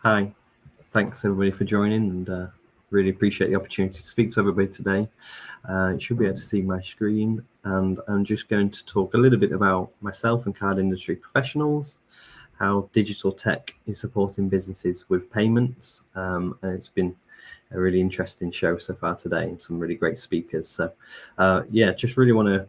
Hi, thanks everybody for joining, and really appreciate the opportunity to speak to everybody today. You should be able to see my screen, and I'm just going to talk a little bit about myself and card industry professionals, how digital tech is supporting businesses with payments, and it's been a really interesting show so far today, and some really great speakers. So, just really want to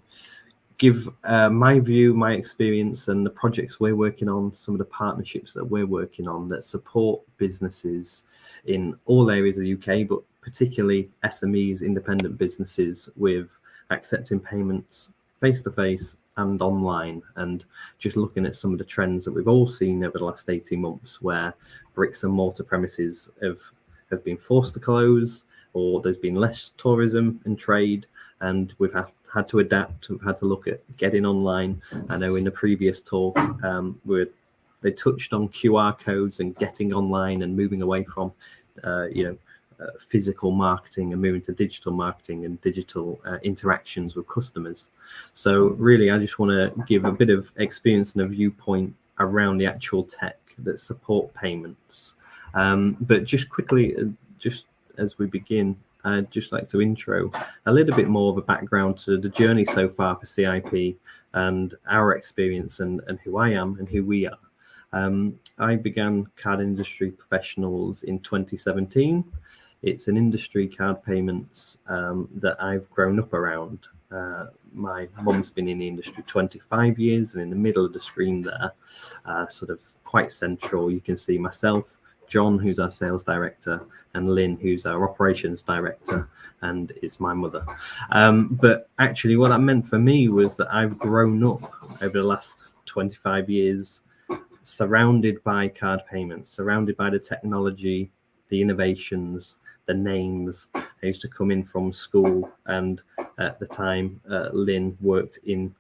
give my view, my experience, and the projects we're working on, some of the partnerships that we're working on that support businesses in all areas of the UK, but particularly SMEs, independent businesses, with accepting payments face-to-face and online, and just looking at some of the trends that we've all seen over the last 18 months where bricks and mortar premises have been forced to close, or there's been less tourism and trade, and we've had to adapt. We've had to look at getting online. I know in the previous talk, they touched on QR codes and getting online and moving away from, physical marketing and moving to digital marketing and digital interactions with customers. So really, I just want to give a bit of experience and a viewpoint around the actual tech that support payments. But just quickly, just as we begin, I'd just like to intro a little bit more of a background to the journey so far for CIP and our experience and who I am and who we are. I began Card Industry Professionals in 2017. It's an industry, card payments, that I've grown up around. My mum's been in the industry 25 years, and in the middle of the screen there, sort of quite central, you can see myself, John, who's our sales director, and Lynn, who's our operations director, and is my mother. But actually what that meant for me was that I've grown up over the last 25 years surrounded by card payments, surrounded by the technology, the innovations, the names. I used to come in from school, and at the time, Lynn worked in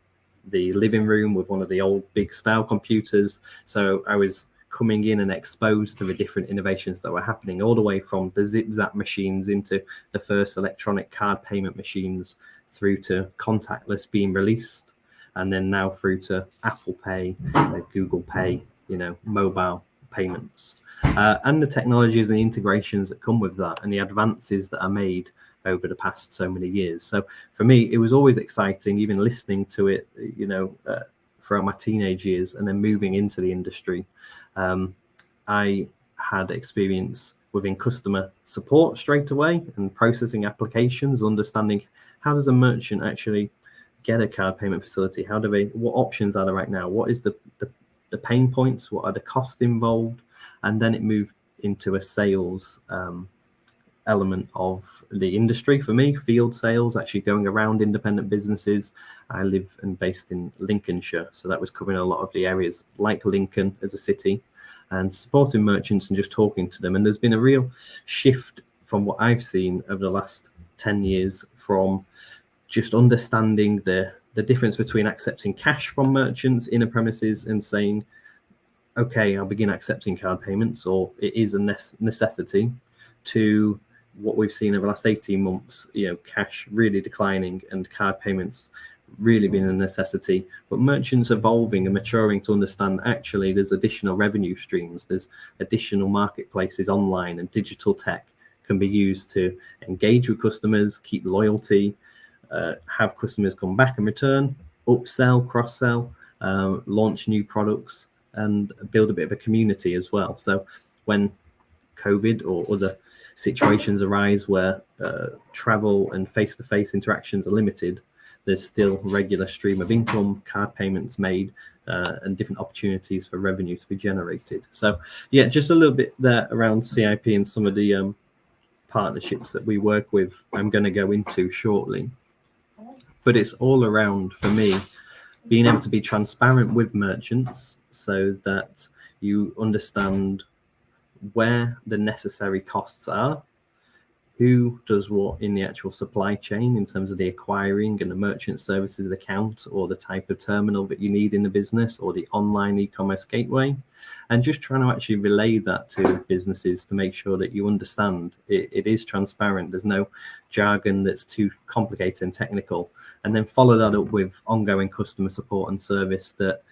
the living room with one of the old big style computers. So I was coming in and exposed to the different innovations that were happening, all the way from the zip-zap machines into the first electronic card payment machines, through to contactless being released, and then now through to Apple Pay, Google Pay, mobile payments, and the technologies and the integrations that come with that, and the advances that are made over the past so many years. So for me, it was always exciting, even listening to it, throughout my teenage years, and then moving into the industry. I had experience within customer support straight away, and processing applications, understanding how does a merchant actually get a card payment facility? What options are there right now? What is the pain points? What are the costs involved? And then it moved into a sales element of the industry for me, field sales, actually going around independent businesses. I live and based in Lincolnshire, so that was covering a lot of the areas like Lincoln as a city, and supporting merchants and just talking to them. And there's been a real shift from what I've seen over the last 10 years, from just understanding the difference between accepting cash from merchants in a premises and saying, okay, I'll begin accepting card payments, or it is a necessity, to what we've seen over the last 18 months, cash really declining and card payments really being a necessity, but merchants evolving and maturing to understand actually there's additional revenue streams, there's additional marketplaces online, and digital tech can be used to engage with customers, keep loyalty, have customers come back and return, upsell, cross-sell, launch new products, and build a bit of a community as well. So when COVID or other situations arise where travel and face-to-face interactions are limited, there's still regular stream of income, card payments made, and different opportunities for revenue to be generated. So yeah, just a little bit there around CIP and some of the partnerships that we work with, I'm going to go into shortly. But it's all around, for me, being able to be transparent with merchants so that you understand where the necessary costs are, who does what in the actual supply chain in terms of the acquiring and the merchant services account, or the type of terminal that you need in the business, or the online e-commerce gateway, and just trying to actually relay that to businesses to make sure that you understand it is transparent. There's no jargon that's too complicated and technical, and then follow that up with ongoing customer support and service that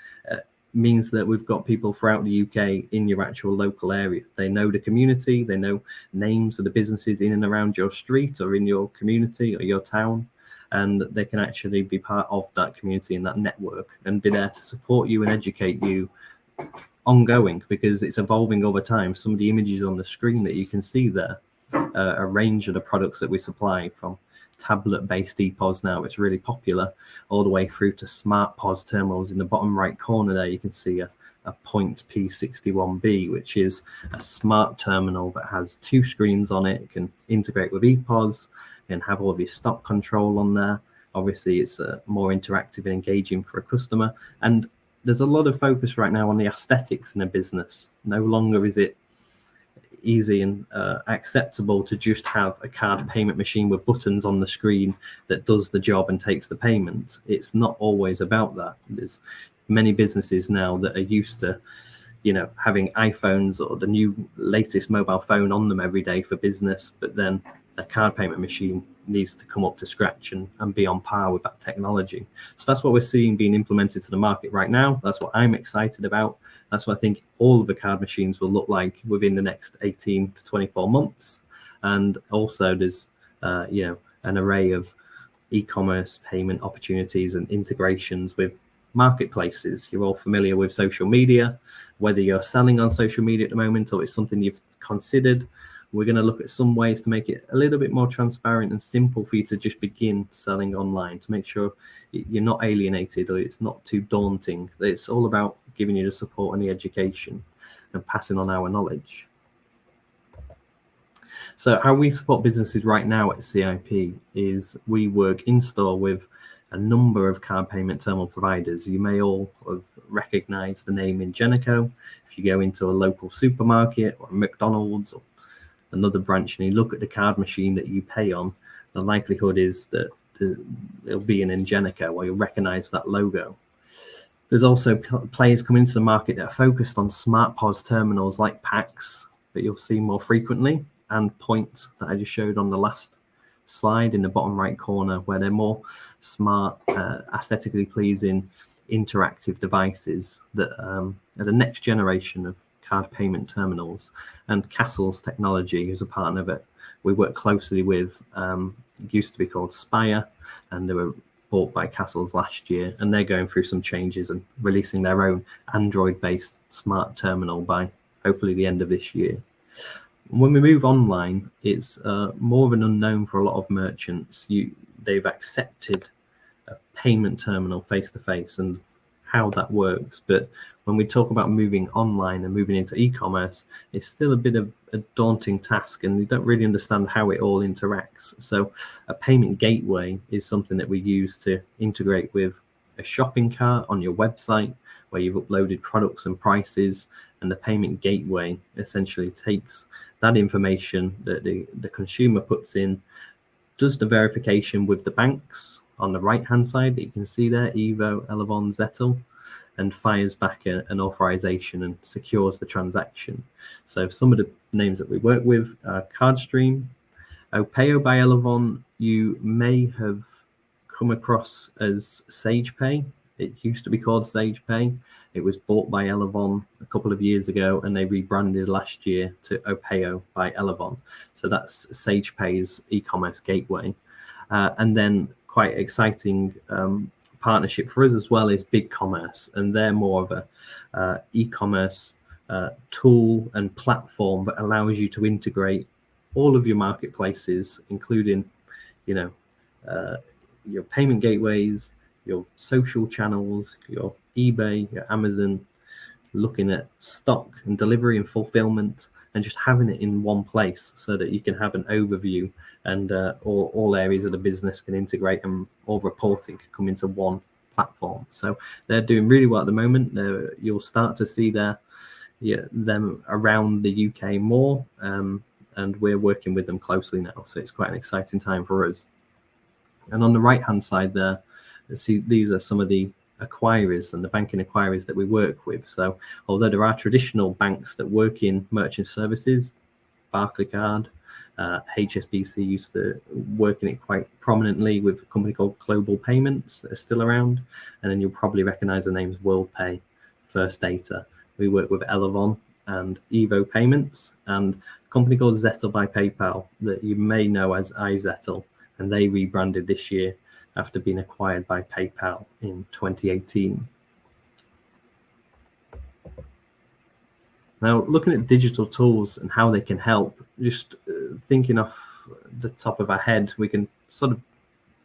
means that we've got people throughout the UK in your actual local area. They know the community, they know names of the businesses in and around your street or in your community or your town, and they can actually be part of that community and that network and be there to support you and educate you ongoing, because it's evolving over time. Some of the images on the screen that you can see there, a range of the products that we supply, from tablet-based EPOS now, it's really popular, all the way through to smart POS terminals. In the bottom right corner there, you can see a Point P61B, which is a smart terminal that has 2 screens on it. It can integrate with EPOS and have all of your stock control on there. Obviously, it's more interactive and engaging for a customer. And there's a lot of focus right now on the aesthetics in a business. No longer is it easy and acceptable to just have a card payment machine with buttons on the screen that does the job and takes the payment. It's not always about that. There's many businesses now that are used to, having iPhones or the new latest mobile phone on them every day for business, but then a card payment machine needs to come up to scratch and be on par with that technology. So that's what we're seeing being implemented to the market right now. That's what I'm excited about. That's what I think all of the card machines will look like within the next 18 to 24 months. And also there's, an array of e-commerce payment opportunities and integrations with marketplaces. You're all familiar with social media, whether you're selling on social media at the moment or it's something you've considered. We're going to look at some ways to make it a little bit more transparent and simple for you to just begin selling online, to make sure you're not alienated or it's not too daunting. It's all about giving you the support and the education and passing on our knowledge. So how we support businesses right now at CIP is we work in store with a number of card payment terminal providers. You may all have recognized the name Ingenico. If you go into a local supermarket or McDonald's or another branch and you look at the card machine that you pay on, the likelihood is that it'll be an Ingenico, or you'll recognize that logo. There's also players coming into the market that are focused on smart POS terminals like PAX that you'll see more frequently, and Point that I just showed on the last slide in the bottom right corner, where they're more smart, aesthetically pleasing, interactive devices that are the next generation of card payment terminals. And Castle's Technology is a partner that we work closely with. It used to be called Spire, and they were bought by Castle's last year, and they're going through some changes and releasing their own Android-based smart terminal by hopefully the end of this year. When we move online, it's more of an unknown for a lot of merchants. They've accepted a payment terminal face-to-face and how that works. But when we talk about moving online and moving into e-commerce, it's still a bit of a daunting task, and you don't really understand how it all interacts. So a payment gateway is something that we use to integrate with a shopping cart on your website where you've uploaded products and prices, and the payment gateway essentially takes that information that the consumer puts in, does the verification with the banks on the right hand side that you can see there, Evo, Elavon, Zettel, and fires back an authorization and secures the transaction. So some of the names that we work with are CardStream, Opeo by Elavon. You may have come across as SagePay. It used to be called SagePay. It was bought by Elavon a couple of years ago, and they rebranded last year to Opeo by Elavon. So that's SagePay's e-commerce gateway. And then quite exciting partnership for us as well is BigCommerce, and they're more of a e-commerce tool and platform that allows you to integrate all of your marketplaces, including your payment gateways, your social channels, your eBay, your Amazon, looking at stock and delivery and fulfillment, and just having it in one place so that you can have an overview, and all areas of the business can integrate, and all reporting can come into one platform. So they're doing really well at the moment. You'll start to see them around the UK more, and we're working with them closely now. So it's quite an exciting time for us. And on the right hand side there, see, these are some of the acquirers and the banking acquirers that we work with. So although there are traditional banks that work in merchant services, Barclaycard, HSBC used to work in it quite prominently with a company called Global Payments that are still around. And then you'll probably recognize the names WorldPay, First Data. We work with Elevon and Evo Payments, and a company called Zettle by PayPal that you may know as iZettle, and they rebranded this year after being acquired by PayPal in 2018. Now, looking at digital tools and how they can help, just thinking off the top of our head, we can sort of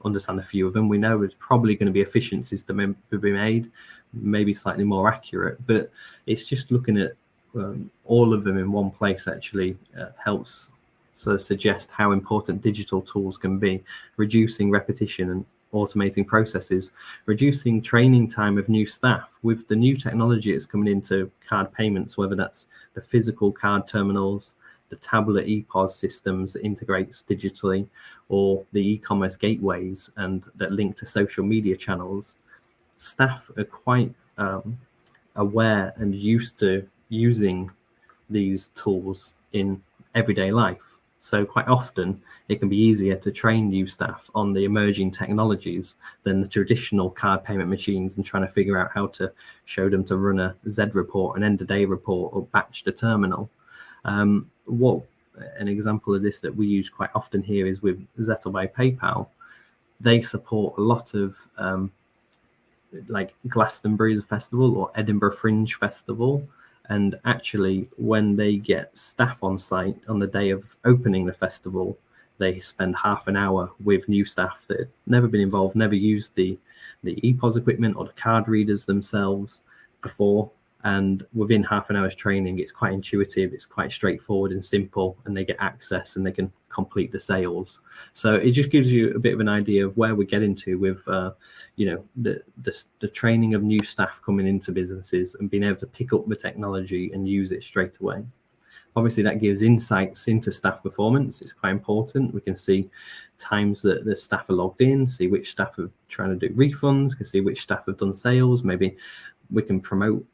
understand a few of them. We know there's probably going to be efficiencies to be made, maybe slightly more accurate, but it's just looking at all of them in one place actually helps sort of suggest how important digital tools can be, reducing repetition and automating processes, reducing training time of new staff. With the new technology that's coming into card payments, whether that's the physical card terminals, the tablet ePOS systems that integrates digitally, or the e-commerce gateways and that link to social media channels, staff are quite aware and used to using these tools in everyday life. So quite often it can be easier to train new staff on the emerging technologies than the traditional card payment machines and trying to figure out how to show them to run a Z report, an end of day report, or batch the terminal. What an example of this that we use quite often here is with Zettle by PayPal. They support a lot of like Glastonbury Festival or Edinburgh Fringe Festival. And actually, when they get staff on site on the day of opening the festival, they spend half an hour with new staff that had never been involved, never used the ePOS equipment or the card readers themselves before. And within half an hour's training, it's quite intuitive, it's quite straightforward and simple, and they get access and they can complete the sales. So it just gives you a bit of an idea of where we're getting to with, the training of new staff coming into businesses and being able to pick up the technology and use it straight away. Obviously, that gives insights into staff performance. It's quite important. We can see times that the staff are logged in, see which staff are trying to do refunds, can see which staff have done sales. Maybe we can promote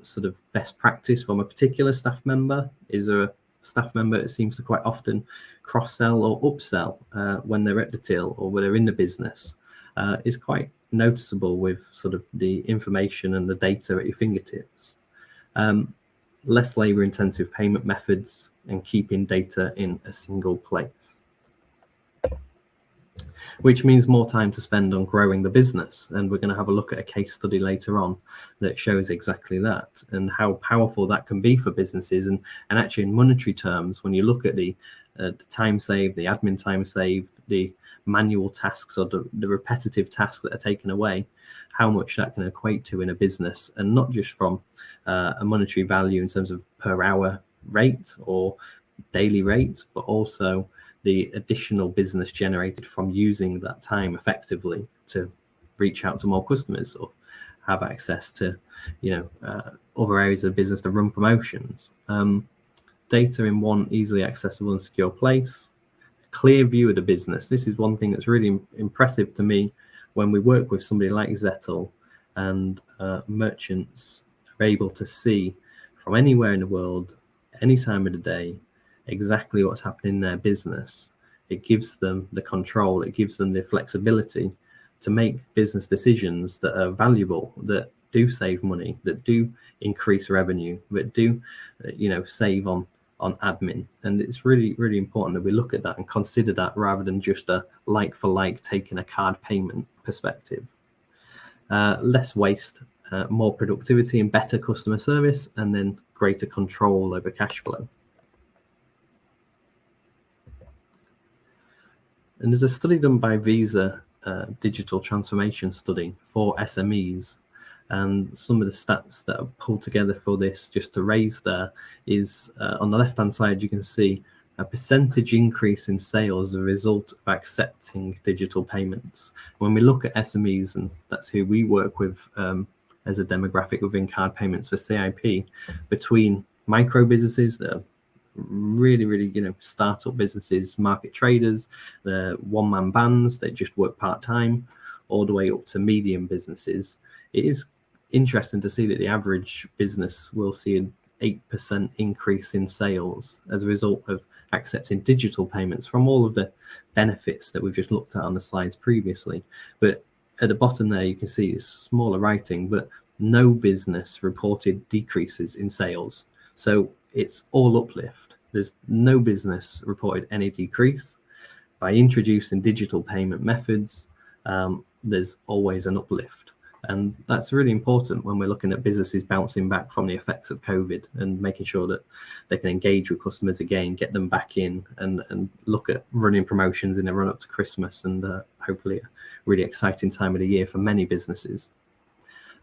sort of best practice from a particular staff member. Is there a staff member that seems to quite often cross-sell or upsell when they're at the till or when they're in the business? Is quite noticeable with sort of the information and the data at your fingertips. Less labor-intensive payment methods and keeping data in a single place, which means more time to spend on growing the business. And we're going to have a look at a case study later on that shows exactly that and how powerful that can be for businesses. And actually in monetary terms, when you look at the time saved, the admin time saved, the manual tasks or the repetitive tasks that are taken away, how much that can equate to in a business, and not just from a monetary value in terms of per hour rate or daily rate, but also the additional business generated from using that time effectively to reach out to more customers or have access to, other areas of business to run promotions. Data in one easily accessible and secure place. Clear view of the business. This is one thing that's really impressive to me when we work with somebody like Zettle, and merchants are able to see from anywhere in the world, any time of the day, exactly what's happening in their business. It gives them the control, it gives them the flexibility to make business decisions that are valuable, that do save money, that do increase revenue, that do save on admin. And it's really, really important that we look at that and consider that rather than just a like for like taking a card payment perspective. Less waste, more productivity and better customer service, and then greater control over cash flow. And there's a study done by Visa, digital transformation study for SMEs. And some of the stats that are pulled together for this, just to raise there, is on the left-hand side, you can see a percentage increase in sales as a result of accepting digital payments. When we look at SMEs, and that's who we work with as a demographic within card payments for CIP, between micro businesses that are really, really, startup businesses, market traders, the one-man bands that just work part-time, all the way up to medium businesses, it is interesting to see that the average business will see an 8% increase in sales as a result of accepting digital payments from all of the benefits that we've just looked at on the slides previously. But at the bottom there, you can see it's smaller writing, but no business reported decreases in sales. So it's all uplift. There's no business reported any decrease. By introducing digital payment methods, there's always an uplift. And that's really important when we're looking at businesses bouncing back from the effects of COVID and making sure that they can engage with customers again, get them back in, and look at running promotions in the run up to Christmas, and hopefully a really exciting time of the year for many businesses.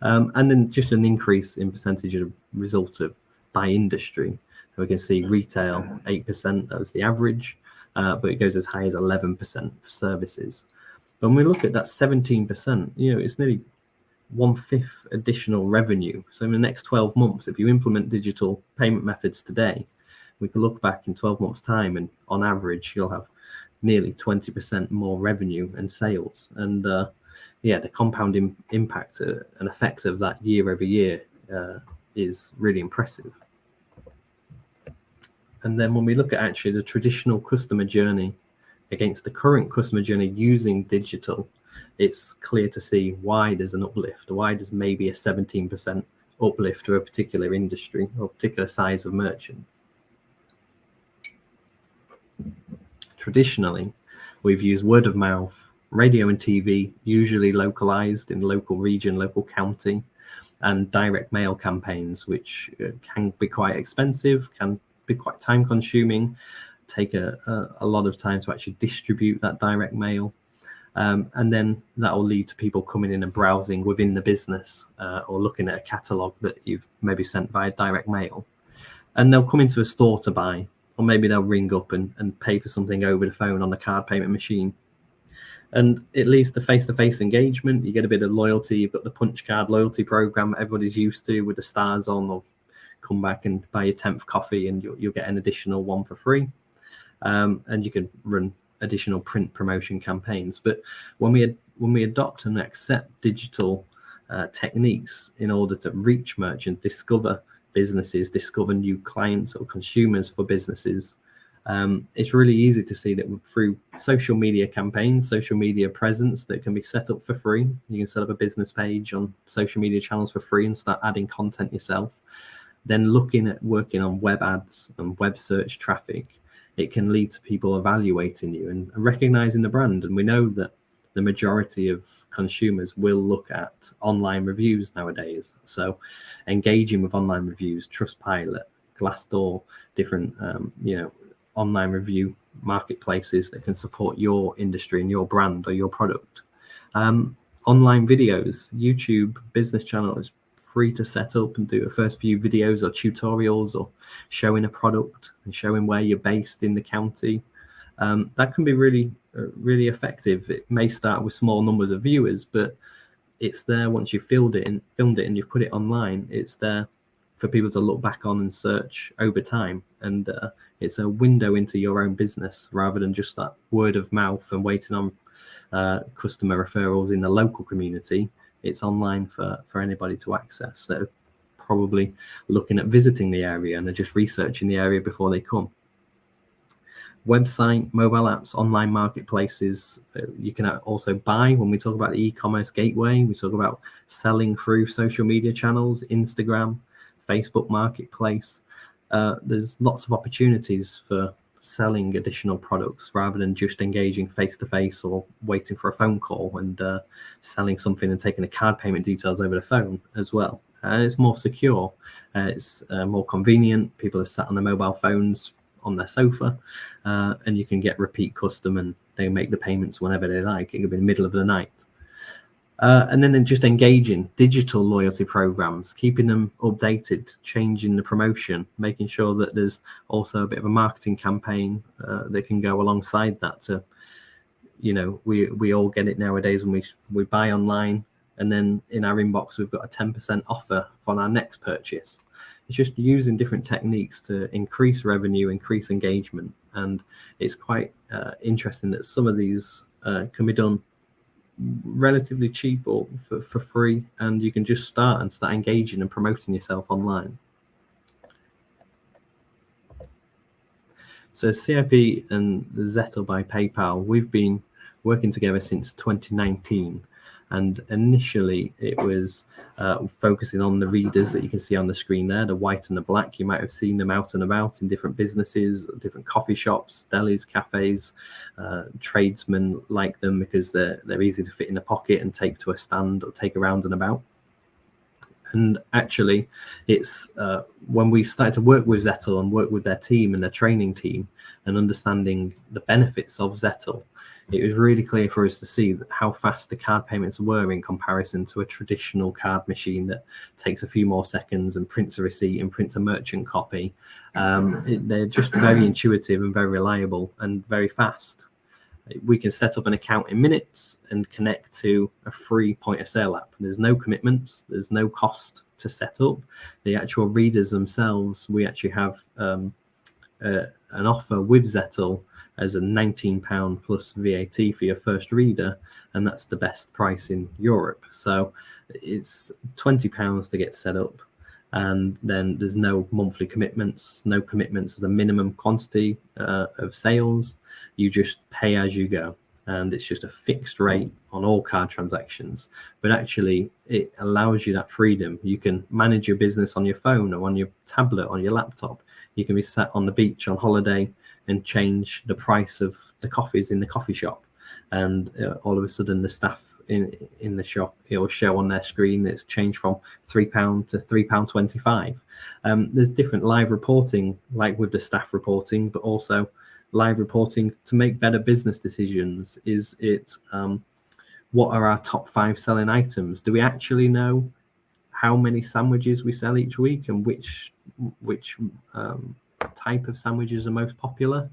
And then just an increase in percentage of result of by industry. We can see retail 8%, that was the average, but it goes as high as 11% for services. But when we look at that 17%, it's nearly 1/5 additional revenue. So in the next 12 months, if you implement digital payment methods today, we can look back in 12 months' time, and on average, you'll have nearly 20% more revenue and sales. And the compounding impact and effect of that year over year is really impressive. And then when we look at actually the traditional customer journey against the current customer journey using digital, it's clear to see why there's an uplift, why there's maybe a 17% uplift to a particular industry or particular size of merchant. Traditionally, we've used word of mouth, radio and TV, usually localized in local region, local county, and direct mail campaigns, which can be quite expensive, can be quite time consuming, take a lot of time to actually distribute that direct mail. And then that will lead to people coming in and browsing within the business or looking at a catalogue that you've maybe sent via direct mail. And they'll come into a store to buy, or maybe they'll ring up and pay for something over the phone on the card payment machine. And it leads to face-to-face engagement. You get a bit of loyalty. You've got the punch card loyalty program everybody's used to with the stars on, or come back and buy your 10th coffee and you'll get an additional one for free. And you can run additional print promotion campaigns. But when we adopt and accept digital techniques in order to reach merchants, discover businesses, discover new clients or consumers for businesses, it's really easy to see that through social media campaigns, social media presence that can be set up for free. You can set up a business page on social media channels for free and start adding content yourself. Then looking at working on web ads and web search traffic, it can lead to people evaluating you and recognizing the brand. And we know that the majority of consumers will look at online reviews nowadays. So engaging with online reviews, Trustpilot, Glassdoor, different, online review marketplaces that can support your industry and your brand or your product. Online videos, YouTube business channel is free to set up and do a first few videos or tutorials or showing a product and showing where you're based in the county. That can be really effective. It may start with small numbers of viewers, but it's there once you've filmed it and you've put it online. It's there for people to look back on and search over time. And it's a window into your own business rather than just that word of mouth and waiting on customer referrals in the local community. It's online for anybody to access. So probably looking at visiting the area and just researching the area before they come. Website, mobile apps, online marketplaces. You can also buy. When we talk about the e-commerce gateway, we talk about selling through social media channels, Instagram, Facebook Marketplace. There's lots of opportunities for selling additional products rather than just engaging face-to-face or waiting for a phone call and selling something and taking the card payment details over the phone as well. It's more secure. It's more convenient. People are sat on their mobile phones on their sofa, and you can get repeat custom and they make the payments whenever they like. It could be in the middle of the night. And then just engaging digital loyalty programs, keeping them updated, changing the promotion, making sure that there's also a bit of a marketing campaign that can go alongside that. To, we all get it nowadays when we buy online, and then in our inbox we've got a 10% offer on our next purchase. It's just using different techniques to increase revenue, increase engagement, and it's quite interesting that some of these can be done relatively cheap or for free, and you can just start engaging and promoting yourself online. So CIP and Zettle by PayPal, we've been working together since 2019, And initially it was focusing on the readers that you can see on the screen there, the white and the black. You might have seen them out and about in different businesses, different coffee shops, delis, cafes. Tradesmen like them because they're easy to fit in a pocket and take to a stand or take around and about. And actually, it's when we started to work with Zettel and work with their team and their training team and understanding the benefits of Zettel, it was really clear for us to see how fast the card payments were in comparison to a traditional card machine that takes a few more seconds and prints a receipt and prints a merchant copy. They're just very intuitive and very reliable and very fast. We can set up an account in minutes and connect to a free point of sale app. There's no commitments, there's no cost to set up. The actual readers themselves, we actually have an offer with Zettel as a £19 plus VAT for your first reader, and that's the best price in Europe. So it's £20 to get set up, and then there's no monthly commitments, no commitments as a minimum quantity of sales. You just pay as you go, and it's just a fixed rate on all card transactions. But actually, it allows you that freedom. You can manage your business on your phone or on your tablet, on your laptop. You can be sat on the beach on holiday and change the price of the coffees in the coffee shop, and all of a sudden the staff in the shop, it will show on their screen it's changed from £3 to £3.25. There's different live reporting, like with the staff reporting, but also live reporting to make better business decisions. Is it what are our top 5 selling items? Do we actually know how many sandwiches we sell each week and which type of sandwiches are most popular?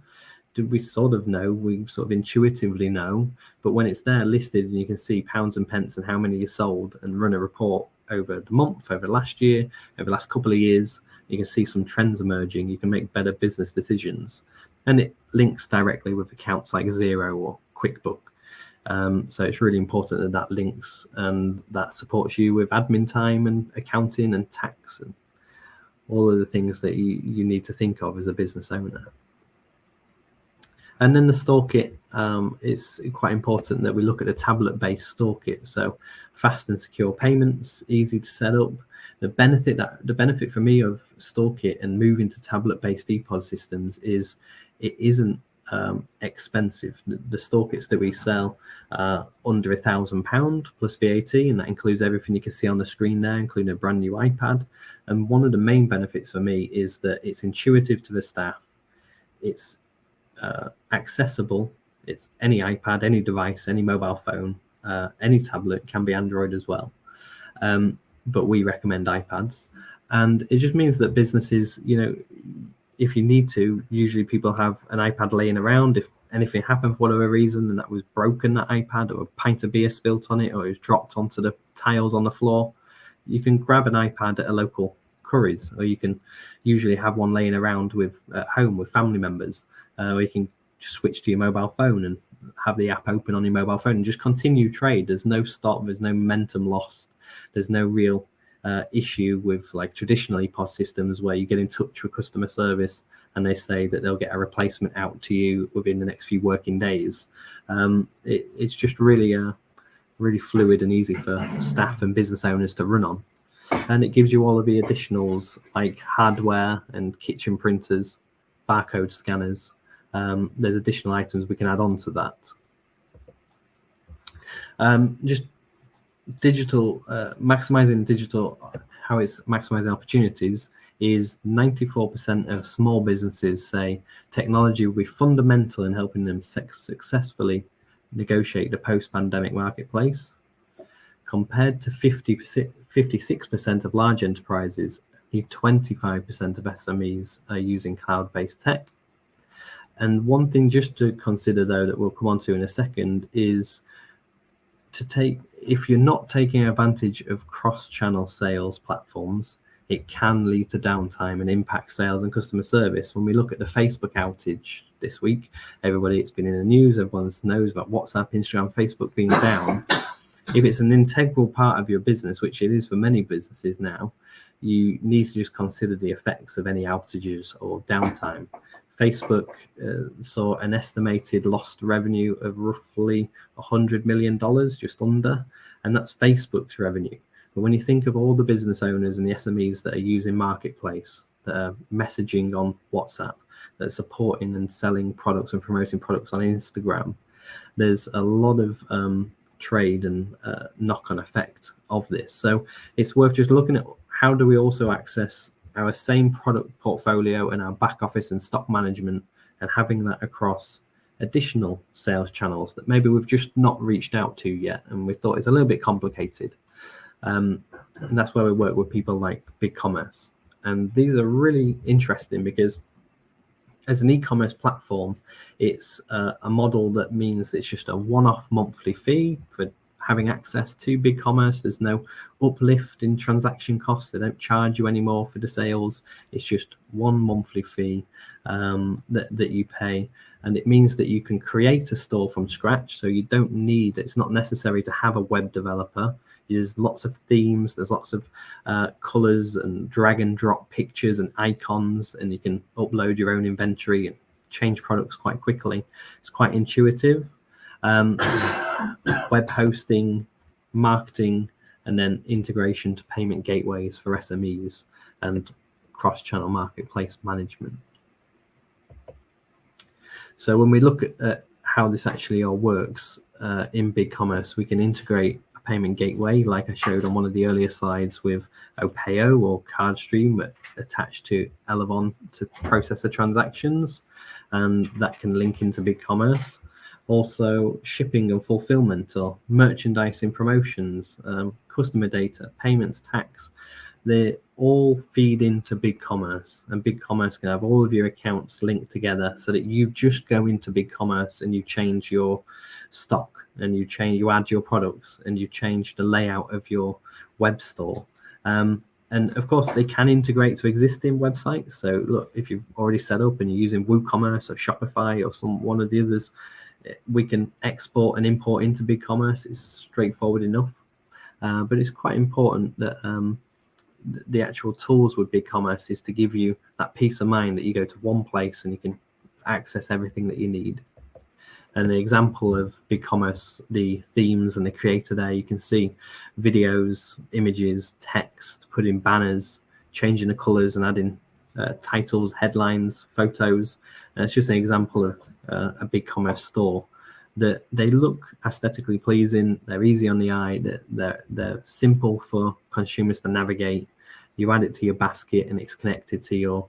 Do we sort of know? We sort of intuitively know, but when it's there listed and you can see pounds and pence and how many you sold and run a report over the month, over last year, over the last couple of years, you can see some trends emerging. You can make better business decisions, and it links directly with accounts like Xero or QuickBook. So it's really important that links and that supports you with admin time and accounting and tax and all of the things that you need to think of as a business owner. And then the store kit, it's quite important that we look at the tablet-based store kit. So fast and secure payments, easy to set up. The benefit for me of store kit and moving to tablet-based EPOS systems is it isn't expensive. The store kits that we sell are under £1,000 plus VAT, and that includes everything you can see on the screen there, including a brand new iPad. And one of the main benefits for me is that it's intuitive to the staff. It's accessible. It's any iPad, any device, any mobile phone, any tablet, can be Android as well. But we recommend iPads. And it just means that businesses, if you need to, usually people have an iPad laying around. If anything happened for whatever reason and that was broken, that iPad, or a pint of beer spilt on it, or it was dropped onto the tiles on the floor, you can grab an iPad at a local Currys, or you can usually have one laying around at home with family members, or you can switch to your mobile phone and have the app open on your mobile phone and just continue trade. There's no stop, there's no momentum lost, there's no real issue with like traditional EPOS systems where you get in touch with customer service and they say that they'll get a replacement out to you within the next few working days. It's just really fluid and easy for staff and business owners to run on, and it gives you all of the additionals like hardware and kitchen printers, barcode scanners. There's additional items we can add on to that. Just digital, maximizing digital, how it's maximizing opportunities is 94% of small businesses say technology will be fundamental in helping them successfully negotiate the post-pandemic marketplace, compared to 56% of large enterprises. 25% of SMEs are using cloud-based tech. And one thing just to consider, though, that we'll come on to in a second, is if you're not taking advantage of cross-channel sales platforms, it can lead to downtime and impact sales and customer service. When we look at the Facebook outage this week, it's been in the news, everyone knows about WhatsApp, Instagram, Facebook being down. If it's an integral part of your business, which it is for many businesses now, you need to just consider the effects of any outages or downtime. Facebook saw an estimated lost revenue of roughly $100 million, just under. and that's Facebook's revenue. But when you think of all the business owners and the SMEs that are using Marketplace, that are messaging on WhatsApp, that are supporting and selling products and promoting products on Instagram, there's a lot of trade and knock-on effect of this. So it's worth just looking at how do we also access our same product portfolio and our back office and stock management, and having that across additional sales channels that maybe we've just not reached out to yet, and we thought it's a little bit complicated. And that's where we work with people like BigCommerce. And these are really interesting because as an e-commerce platform, it's a model that means it's just a one-off monthly fee for having access to BigCommerce. There's no uplift in transaction costs. They don't charge you anymore for the sales. It's just one monthly fee that you pay. And it means that you can create a store from scratch. So you don't need, it's not necessary to have a web developer. There's lots of themes, there's lots of colors and drag and drop pictures and icons, and you can upload your own inventory and change products quite quickly. It's quite intuitive. Web hosting, marketing, and then integration to payment gateways for SMEs and cross-channel marketplace management. So when we look at how this actually all works in BigCommerce, we can integrate a payment gateway, like I showed on one of the earlier slides, with Opeo or CardStream attached to Elevon to process the transactions, and that can link into BigCommerce. Also shipping and fulfillment, or merchandising, promotions, customer data, payments, tax, they all feed into BigCommerce, and BigCommerce can have all of your accounts linked together so that you just go into BigCommerce and you change your stock, and you add your products, and you change the layout of your web store. And of course, they can integrate to existing websites. So look, if you've already set up and you're using WooCommerce or Shopify or one of the others, we can export and import into BigCommerce. It's straightforward enough, but it's quite important that the actual tools with BigCommerce is to give you that peace of mind that you go to one place and you can access everything that you need. And the example of BigCommerce, the themes and the creator there, you can see videos, images, text, putting banners, changing the colors and adding titles, headlines, photos. And it's just an example of a BigCommerce store that they look aesthetically pleasing, they're easy on the eye, they're simple for consumers to navigate. You add it to your basket and it's connected to your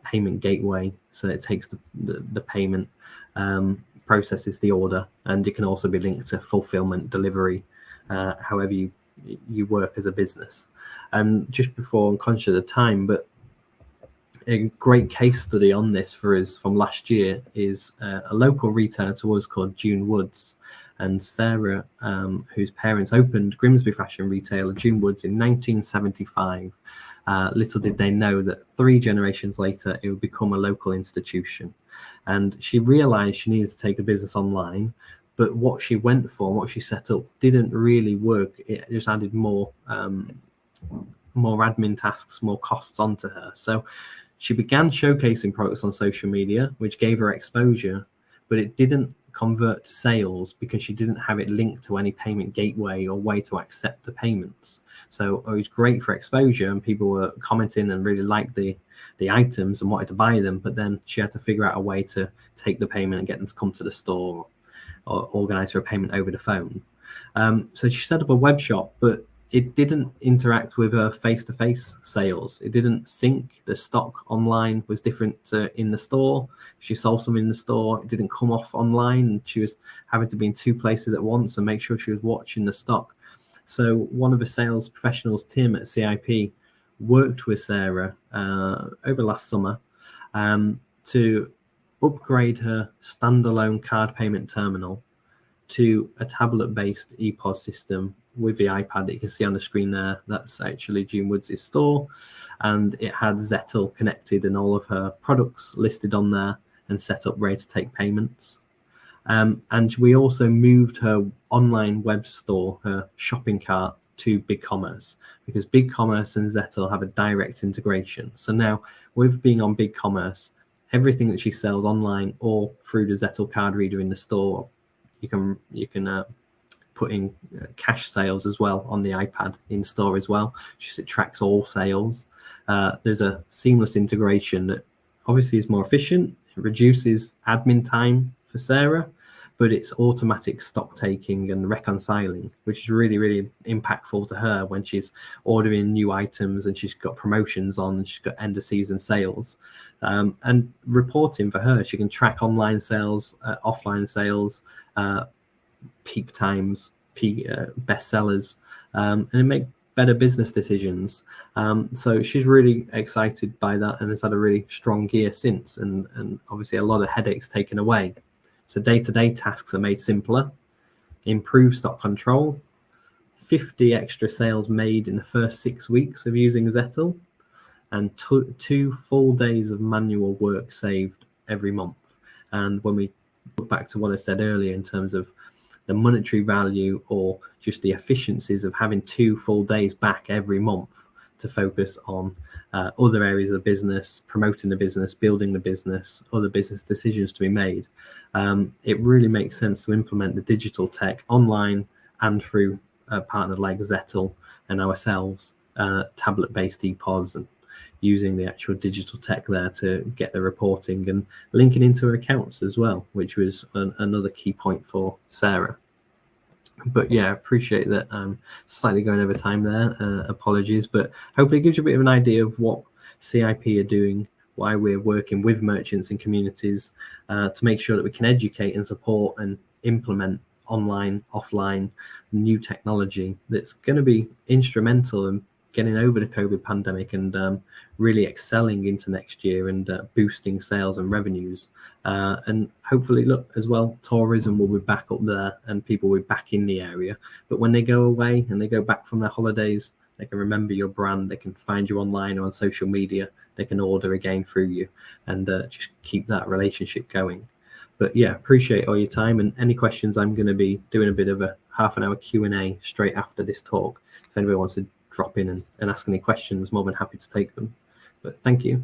payment gateway, so it takes the payment, processes the order, and it can also be linked to fulfillment, delivery, however you work as a business. And just before, I'm conscious of the time, but a great case study on this for us from last year is a local retailer to us called June Woods. And Sarah, whose parents opened Grimsby fashion retailer June Woods in 1975, little did they know that 3 generations later it would become a local institution. And she realized she needed to take a business online, but what she went for and what she set up didn't really work. It just added more admin tasks, more costs onto her. So she began showcasing products on social media, which gave her exposure, but it didn't convert to sales because she didn't have it linked to any payment gateway or way to accept the payments. So it was great for exposure and people were commenting and really liked the items and wanted to buy them, but then she had to figure out a way to take the payment and get them to come to the store or organize for a payment over the phone. So she set up a web shop, but it didn't interact with her face-to-face sales. It didn't sync. The stock online was different to in the store. She sold some in the store. It didn't come off online, and she was having to be in 2 places at once and make sure she was watching the stock. So one of the sales professionals, Tim at CIP, worked with Sarah over last summer to upgrade her standalone card payment terminal to a tablet-based ePOS system with the iPad that you can see on the screen there. That's actually June Woods' store, and it had Zettle connected and all of her products listed on there and set up ready to take payments. And we also moved her online web store, her shopping cart, to BigCommerce, because BigCommerce and Zettle have a direct integration. So now, with being on BigCommerce, everything that she sells online or through the Zettle card reader in the store, you can putting cash sales as well on the iPad in store as well. Just it tracks all sales. There's a seamless integration that obviously is more efficient. It reduces admin time for Sarah, but it's automatic stock taking and reconciling, which is really, really impactful to her when she's ordering new items and she's got promotions on and she's got end of season sales. And reporting for her, she can track online sales, offline sales, peak times, bestsellers, and make better business decisions. So she's really excited by that and has had a really strong year since, and obviously a lot of headaches taken away. So day-to-day tasks are made simpler, improved stock control, 50 extra sales made in the first 6 weeks of using Zettel, and 2 full days of manual work saved every month. And when we look back to what I said earlier in terms of the monetary value or just the efficiencies of having 2 full days back every month to focus on other areas of business, promoting the business, building the business, other business decisions to be made, it really makes sense to implement the digital tech online and through a partner like Zettel and ourselves, tablet-based EPOS, and using the actual digital tech there to get the reporting and linking into her accounts as well, which was another key point for Sarah. But yeah, I appreciate that. Slightly going over time there, apologies, but hopefully it gives you a bit of an idea of what CIP are doing, why we're working with merchants and communities to make sure that we can educate and support and implement online, offline, new technology that's going to be instrumental in getting over the COVID pandemic and really excelling into next year and boosting sales and revenues. And hopefully, look, as well, tourism will be back up there and people will be back in the area. But when they go away and they go back from their holidays, they can remember your brand, they can find you online or on social media, they can order again through you and just keep that relationship going. But yeah, appreciate all your time, and any questions, I'm going to be doing a bit of a half-an-hour Q&A straight after this talk. If anybody wants to drop in and ask any questions, more than happy to take them. But thank you.